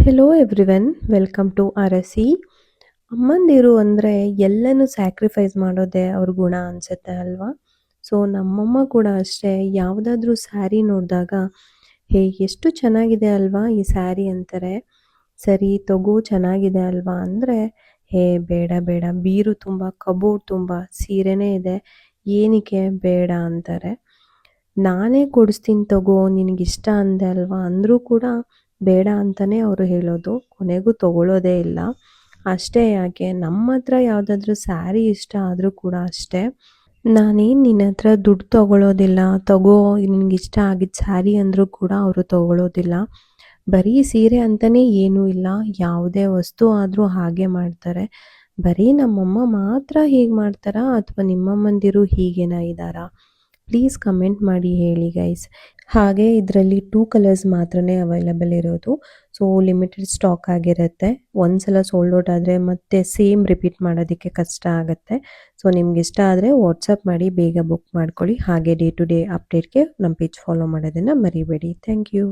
Hello everyone, welcome to ಅರಸಿ. ಅಮ್ಮಂದಿರು ಅಂದರೆ ಎಲ್ಲನೂ ಸ್ಯಾಕ್ರಿಫೈಸ್ ಮಾಡೋದೇ ಅವ್ರ ಗುಣ ಅನಿಸುತ್ತೆ ಅಲ್ವಾ? ಸೊ ನಮ್ಮಮ್ಮ ಕೂಡ ಅಷ್ಟೇ, ಯಾವುದಾದ್ರೂ ಸ್ಯಾರಿ ನೋಡಿದಾಗ ಹೇ ಎಷ್ಟು ಚೆನ್ನಾಗಿದೆ ಅಲ್ವಾ ಈ ಸ್ಯಾರಿ ಅಂತಾರೆ. ಸರಿ ತಗೋ ಚೆನ್ನಾಗಿದೆ ಅಲ್ವಾ ಅಂದರೆ, ಹೇ ಬೇಡ ಬೇಡ, ಬೀರು ತುಂಬ ಕಬೋರ್ಡ್ ತುಂಬ ಸೀರೆನೇ ಇದೆ, ಏನಕ್ಕೆ ಬೇಡ ಅಂತಾರೆ. ನಾನೇ ಕೊಡಿಸ್ತೀನಿ ತಗೋ ನಿನಗಿಷ್ಟ ಅಂದೆ ಅಲ್ವಾ ಅಂದರೂ ಕೂಡ ಬೇಡ ಅಂತಲೇ ಅವರು ಹೇಳೋದು, ಕೊನೆಗೂ ತೊಗೊಳ್ಳೋದೇ ಇಲ್ಲ. ಅಷ್ಟೇ ಯಾಕೆ, ನಮ್ಮ ಹತ್ರ ಯಾವುದಾದ್ರೂ ಸ್ಯಾರಿ ಇಷ್ಟ ಆದರೂ ಕೂಡ ಅಷ್ಟೇ, ನಾನೇನು ನಿನ್ನ ಹತ್ರ ದುಡ್ಡು ತೊಗೊಳ್ಳೋದಿಲ್ಲ, ತಗೋ ನಿನಗಿಷ್ಟ ಆಗಿದ್ದ ಸ್ಯಾರಿ ಅಂದರೂ ಕೂಡ ಅವರು ತೊಗೊಳ್ಳೋದಿಲ್ಲ. ಬರೀ ಸೀರೆ ಅಂತಲೇ ಏನೂ ಇಲ್ಲ, ಯಾವುದೇ ವಸ್ತು ಆದರೂ ಹಾಗೆ ಮಾಡ್ತಾರೆ. ಬರೀ ನಮ್ಮಮ್ಮ ಮಾತ್ರ ಹೀಗೆ ಮಾಡ್ತಾರಾ ಅಥವಾ ನಿಮ್ಮಮ್ಮಂದಿರು ಹೀಗೇನಾ ಇದ್ದಾರಾ? ಪ್ಲೀಸ್ ಕಮೆಂಟ್ ಮಾಡಿ ಹೇಳಿ ಗೈಸ್. ಹಾಗೆ ಇದರಲ್ಲಿ 2 ಕಲರ್ಸ್ ಮಾತ್ರನೇ ಅವೈಲಬಲ್ ಇರೋದು. ಸೊ ಲಿಮಿಟೆಡ್ ಸ್ಟಾಕ್ ಆಗಿರುತ್ತೆ. ಒಂದ್ಸಲ ಸೋಲ್ಡ್ ಔಟ್ ಆದರೆ ಮತ್ತೆ ಸೇಮ್ ರಿಪೀಟ್ ಮಾಡೋದಕ್ಕೆ ಕಷ್ಟ ಆಗುತ್ತೆ. ಸೊ ನಿಮ್ಗೆ ಇಷ್ಟ ಆದರೆ ವಾಟ್ಸಪ್ ಮಾಡಿ ಬೇಗ ಬುಕ್ ಮಾಡ್ಕೊಳ್ಳಿ. ಹಾಗೆ ಡೇ ಟು ಡೇ ಅಪ್ಡೇಟ್ಗೆ ನಮ್ಮ ಪೇಜ್ ಫಾಲೋ ಮಾಡೋದನ್ನು ಮರಿಬೇಡಿ. Thank you.